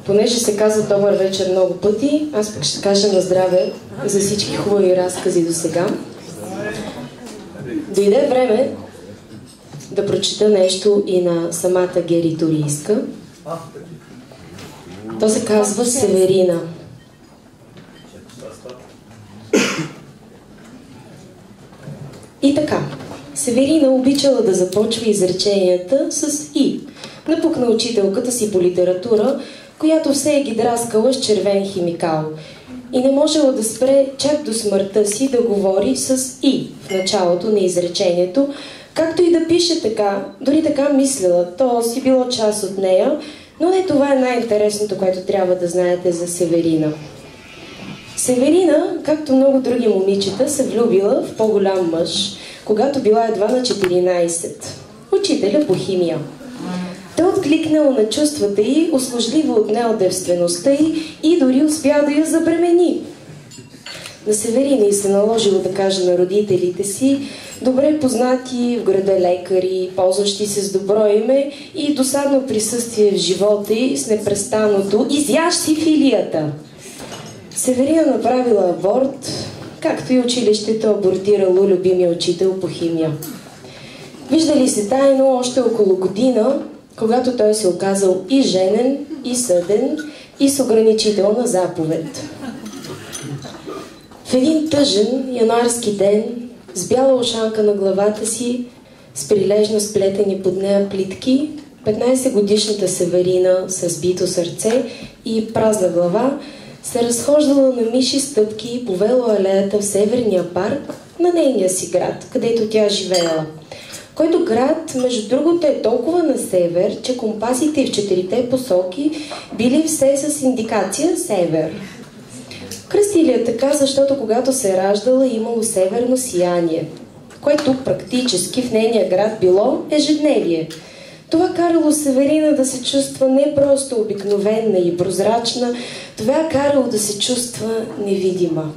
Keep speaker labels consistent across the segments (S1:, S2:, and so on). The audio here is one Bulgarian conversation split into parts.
S1: Понеже се казва добър вечер много пъти, аз пък ще кажа на здраве за всички хубави разкази до сега. Дойде време да прочета нещо и на самата Гери Турийска. То се казва Северина. И така, Северина обичала да започва изреченията с «и». Напукна учителката си по литература, която все ги драскала с червен химикал. И не можела да спре чак до смъртта си да говори с «и» в началото на изречението, както и да пише така, дори така мислела, то си било част от нея, но не това е най-интересното, което трябва да знаете за Северина. Северина, както много други момичета, се влюбила в по-голям мъж, когато била едва на 14. Учителя по химия. Той откликнал на чувствата й, услужливо отнел девствеността й и дори успя да я забремени. На Северина й се наложило да каже на родителите си, добре познати в града лекари, ползващи се с добро име и досадно присъствие в живота й с непрестанното «изяж си филията». Северина направила аборт, както и училището абортирало любимия учител по химия. Виждали се тайно още около година, когато той се оказал и женен, и съден, и с ограничителна заповед. В един тъжен януарски ден, с бяла ушанка на главата си, с прилежно сплетени под нея плитки, 15-годишната Северина с бито сърце и празна глава се разхождала на миши стъпки по велоалеята в Северния парк на нейния си град, където тя живеела. Който град, между другото, е толкова на север, че компасите в 4-те посоки били все с индикация север. Кръстили я така, защото когато се раждала, имало северно сияние, което практически в нейния град било ежедневие. Това карало Северина да се чувства не просто обикновена и прозрачна, това карало да се чувства невидима.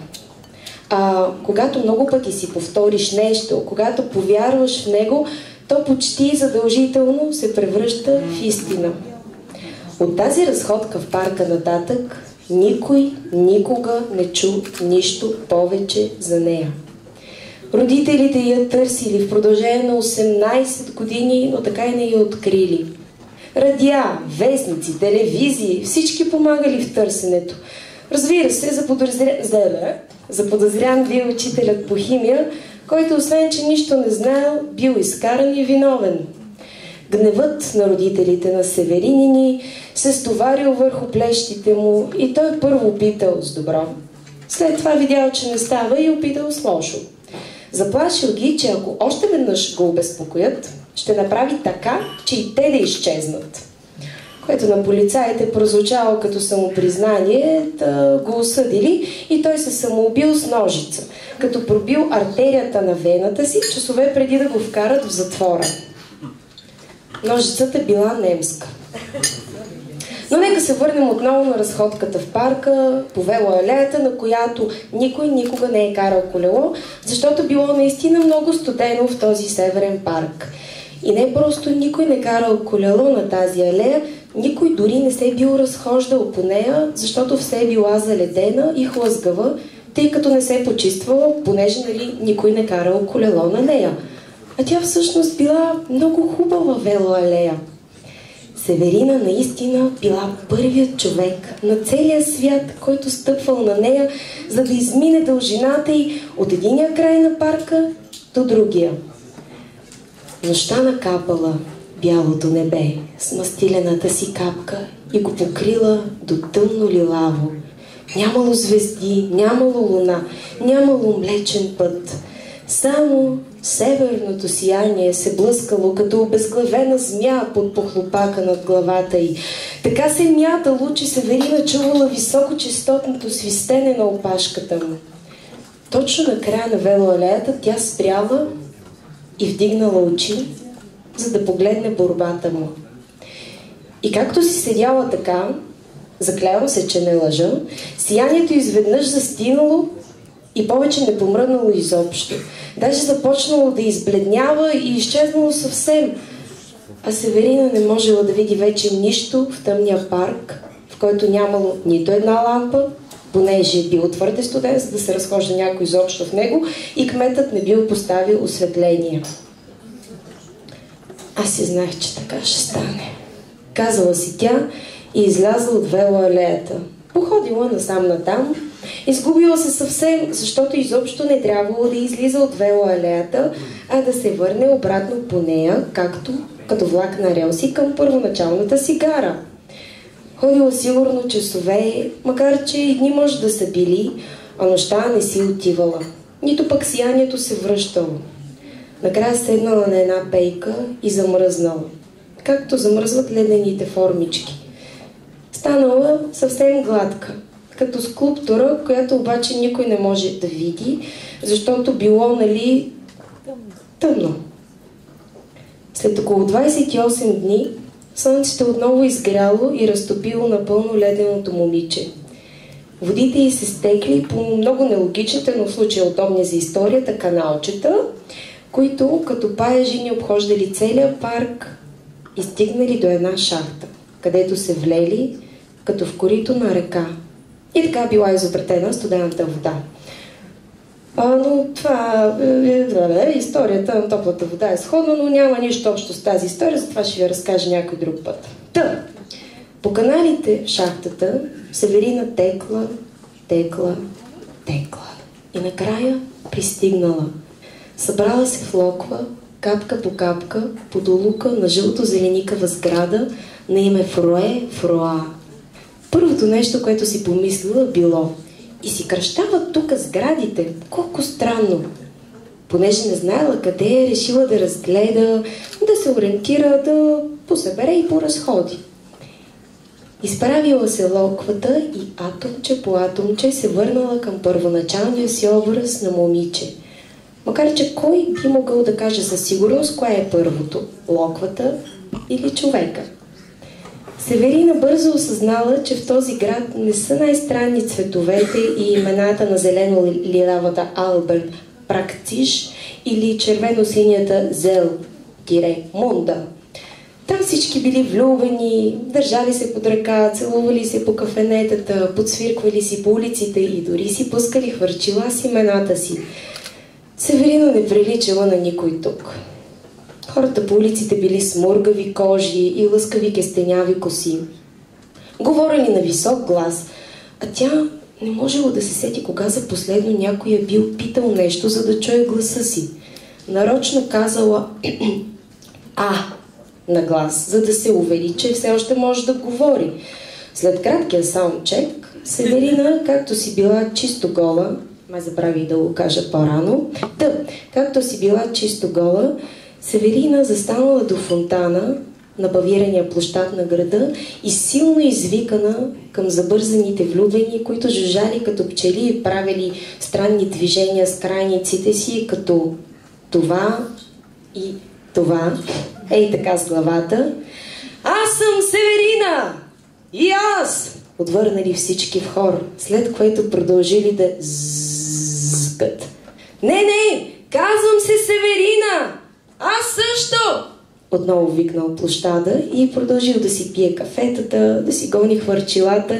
S1: А когато много пъти си повториш нещо, когато повярваш в него, то почти задължително се превръща в истина. От тази разходка в парка нататък никой никога не чу нищо повече за нея. Родителите я търсили в продължение на 18 години, но така и не я открили. Радиа, вестници, телевизии, всички помагали в търсенето. Разбира се, заподозрян бил учителят по химия, който освен, че нищо не знаел, бил изкаран и виновен. Гневът на родителите на Северинини се стоварил върху плещите му и той първо опитал с добро. След това видял, че не става и опитал с лошо. Заплашил ги, че ако още веднъж го обезпокоят, ще направи така, че и те да изчезнат. Което на полицаите прозвучало като самопризнание, да го осъдили и той се самоубил с ножица, като пробил артерията на вената си часове преди да го вкарат в затвора. Ножицата била немска. Но нека се върнем отново на разходката в парка, по велоалеята, на която никой никога не е карал колело, защото било наистина много студено в този северен парк. И не просто никой не карал колело на тази алея, никой дори не се бил разхождал по нея, защото все била заледена и хлъзгава, тъй като не се почиствала, понеже никой не карал колело на нея. А тя всъщност била много хубава велоалея. Северина наистина била първият човек на целия свят, който стъпвал на нея, за да измине дължината й от единия край на парка до другия. Нощта накапала бялото небе с мастилената си капка и го покрила до тъмно лилаво. Нямало звезди, нямало луна, нямало млечен път. Само северното сияние се блъскало като обезглавена змия под похлопака над главата й. Така се мятало, че Северина чувала високочестотното свистене на опашката му. Точно на края на велоалеята тя спряла и вдигнала очи, за да погледне борбата му. И както си седяла така, заклявам се, че не лъжа, сиянието изведнъж застинало и повече не помръднало изобщо. Даже започнало да избледнява и изчезнало съвсем. А Северина не можела да види вече нищо в тъмния парк, в в който нямало нито една лампа, понеже е бил твърде студен, за да се разхожда някой изобщо в него, и кметът не бил поставил осветление. Аз си знаех, че така ще стане. Казала си тя и излязла от велоалеята. Походила насам-натам, изгубила се съвсем, защото изобщо не трябвало да излиза от велоалеята, а да се върне обратно по нея, както като влак на релси към първоначалната си гара. Ходила сигурно часове, макар че и дни може да са били, а нощта не си отивала. Нито пък сиянието се връщало. Накрая седнала на една пейка и замръзнала, както замръзват ледените формички. Станала съвсем гладка, като скулптура, която обаче никой не може да види, защото било, нали, тъмно. След около 28 дни слънцето отново изгряло и разтопило напълно леденото момиче. Водите й се стекли по много нелогичните, но в случая удобни за историята, каналчета, които като паяжини обхождали целия парк и стигнали до една шахта, където се влели като в корито на река. И така била изобретена студената вода. Но това историята на топлата вода е сходна, но няма нищо общо с тази история, затова ще ви разкажа някой друг път. Та, по каналите в шахтата Северина текла и накрая пристигнала. Събрала се в локва, капка по капка, под улука на жълто-зеленикава сграда на име Фроа. Първото нещо, което си помислила, било: и си кръщават тук сградите, колко странно. Понеже не знаела къде е, решила да разгледа, да се ориентира, да посъбере и поразходи. Изправила се локвата и атомче по атомче се върнала към първоначалния си образ на момиче. Макар че кой би могъл да каже със сигурност кое е първото – локвата или човека? Северина бързо осъзнала, че в този град не са най-странни цветовете и имената на зелено-лилавата Алберт Практиш или червено-синята Зел-Монда. Там всички били влюбени, държали се под ръка, целували се по кафенетата, подсвирквали си по улиците и дори си пускали хвърчила с имената си. Северина не приличала на никой тук. Хората по улиците били с мургави кожи и лъскави кестеняви коси. Говорили на висок глас, а тя не можела да се сети кога за последно някой е бил питал нещо, за да чуе гласа си. Нарочно казала на глас, за да се увери, че все още може да говори. След краткия саундчек, Северина, както си била чисто гола, забравих да го кажа по-рано, както си била чисто гола, Северина застанала до фонтана на павирания площад на града и силно извикана към забързаните влюбени, които жужжали като пчели и правили странни движения с крайниците си, като това и това. Ей така с главата. Аз съм Северина! И аз! Отвърнали всички в хор, след което продължили да зззкат. Не, казвам се Северина! Аз също! Отново викнал площада и продължил да си пие кафетата, да си гони хвърчилата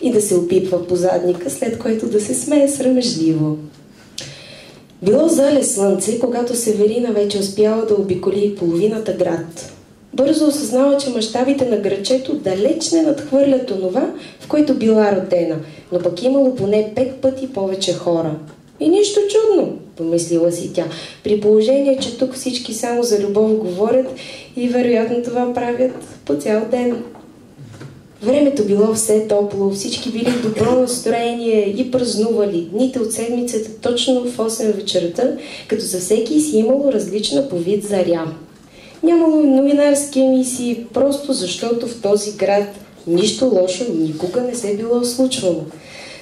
S1: и да се опипва по задника, след което да се смее срамежливо. Било зале слънце, когато Северина вече успяла да обиколи половината град. Бързо осъзнала, че мащабите на грачето далеч не надхвърлят онова, в което била родена, но пък имало поне 5 пъти повече хора. И нищо чудно, помислила си тя, при положение, че тук всички само за любов говорят и вероятно това правят по цял ден. Времето било все топло, всички били в добро настроение и празнували дните от седмицата точно в 8 вечерта, като за всеки си имало различна по вид заря. Нямало новинарски емисии, просто защото в този град нищо лошо никога не се било случвало.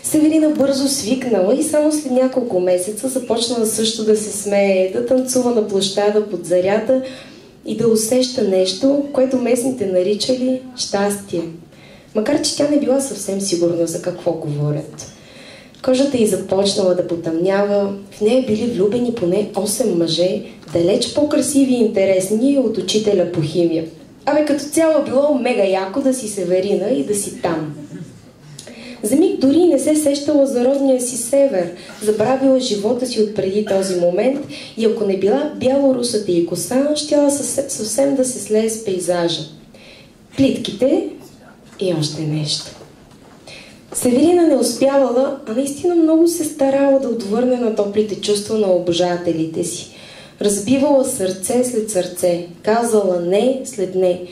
S1: Северина бързо свикнала и само след няколко месеца започнала също да се смее, да танцува на площада под зарята и да усеща нещо, което местните наричали щастие. Макар че тя не била съвсем сигурна за какво говорят. Кожата й започнала да потъмнява, в нея били влюбени поне 8 мъже, далеч по-красиви и интересни от учителя по химия. Като цяло било мега яко да си Северина и да си там. За миг дори не се сещала за родния си север, забравила живота си от преди този момент и ако не била бялорусата и коса, щяла съвсем да се слее с пейзажа. Плитките и още нещо. Северина не успявала, а наистина много се старала да отвърне на топлите чувства на обожателите си. Разбивала сърце след сърце, казала не след не.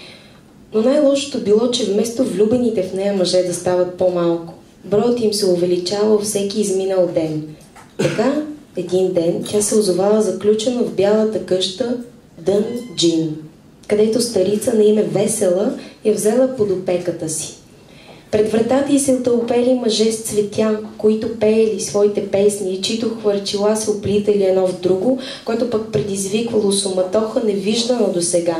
S1: Но най-лошото било, че вместо влюбените в нея мъже да стават по-малко, броят им се увеличава всеки изминал ден. Така, един ден, тя се озовала заключена в бялата къща Дън Джин, където старица на име Весела я взела под опеката си. Пред вратата й се отълпели мъже с цветя, които пеели своите песни и чието хвърчила се оплитали едно в друго, което пък предизвиквало суматоха невиждана досега.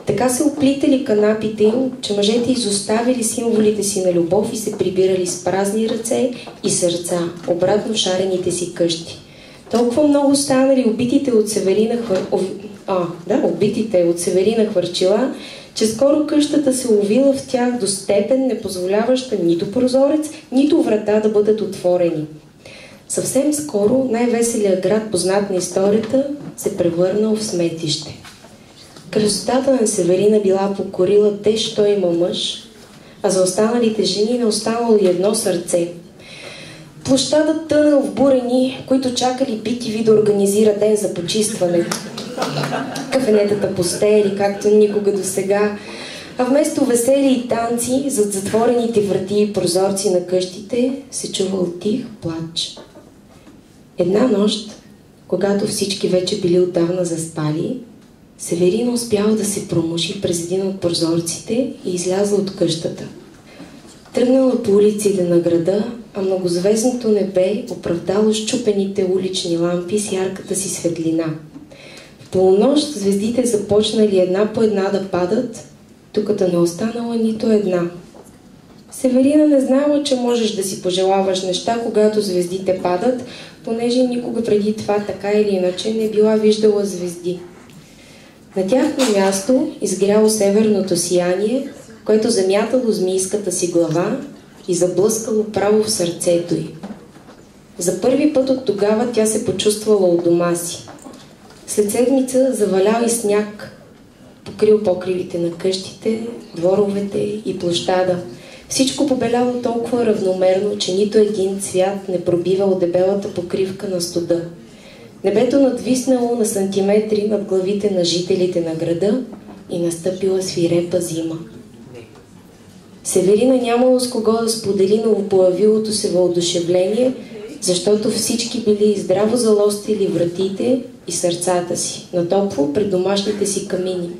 S1: Така се оплитали канапите им, че мъжете изоставили символите си на любов и се прибирали с празни ръце и сърца, обратно в шарените си къщи. Толкова много станали убитите от Северина хвърчила, че скоро къщата се увила в тях до степен, не позволяваща нито прозорец, нито врата да бъдат отворени. Съвсем скоро най-веселият град, познат на историята, се превърнал в сметище. Красотата на Северина била покорила те, що има мъж, а за останалите жени не останало и едно сърце. Площадът тънал в бурени, които чакали BTV да организира ден за почистване. Кафенетата пустеели, както никога досега, а вместо весели и танци, зад затворените врати и прозорци на къщите се чувал тих плач. Една нощ, когато всички вече били отдавна заспали, Северина успяла да се промуши през един от прозорците и излязла от къщата. Тръгнала по улиците на града, а многозвездното небе оправдало счупените улични лампи с ярката си светлина. В полунощ звездите започнали една по една да падат, докато не останала нито една. Северина не знала, че можеш да си пожелаваш неща, когато звездите падат, понеже никога преди това така или иначе не била виждала звезди. На тяхно място изгряло северното сияние, което замятало змийската си глава и заблъскало право в сърцето й. За първи път от тогава тя се почувствала у дома си. След седмица завалял и сняг, покрил покривите на къщите, дворовете и площада. Всичко побеляло толкова равномерно, че нито един цвят не пробивал дебелата покривка на студа. Небето надвиснало на сантиметри над главите на жителите на града и настъпила свирепа зима. Северина нямало с кого да сподели новопоявилото се въодушевление, защото всички били здраво залостили вратите и сърцата си на топло пред домашните си камини.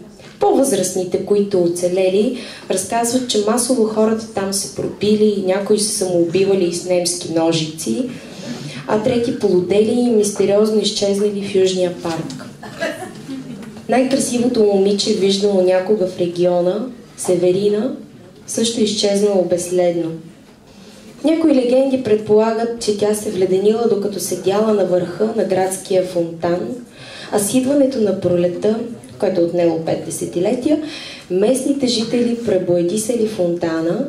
S1: По-възрастните, които оцелели, разказват, че масово хората там се пропили и някои се самоубивали с немски ножици, а трети полудели и мистериозно изчезнали в Южния парк. Най-красивото момиче, виждало някога в региона, Северина, също изчезнало безследно. Някои легенди предполагат, че тя се вледенила докато седяла на върха на градския фонтан, а с идването на пролета, което отнело 5 десетилетия, местните жители пребоядисали фонтана,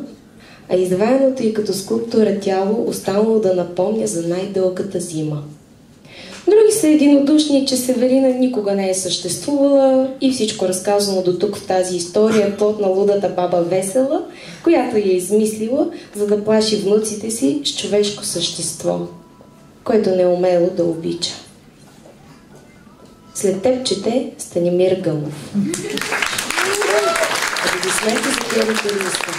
S1: а изваяното й като скулптура тяло останало да напомня за най-дългата зима. Други са единодушни, че Северина никога не е съществувала и всичко разказано до тук в тази история е плод на лудата баба Весела, която я е измислила, за да плаши внуците си с човешко същество, което не умело да обича. След теб чете Станимир Гълъв. Аплодисменти за Гери Туринска.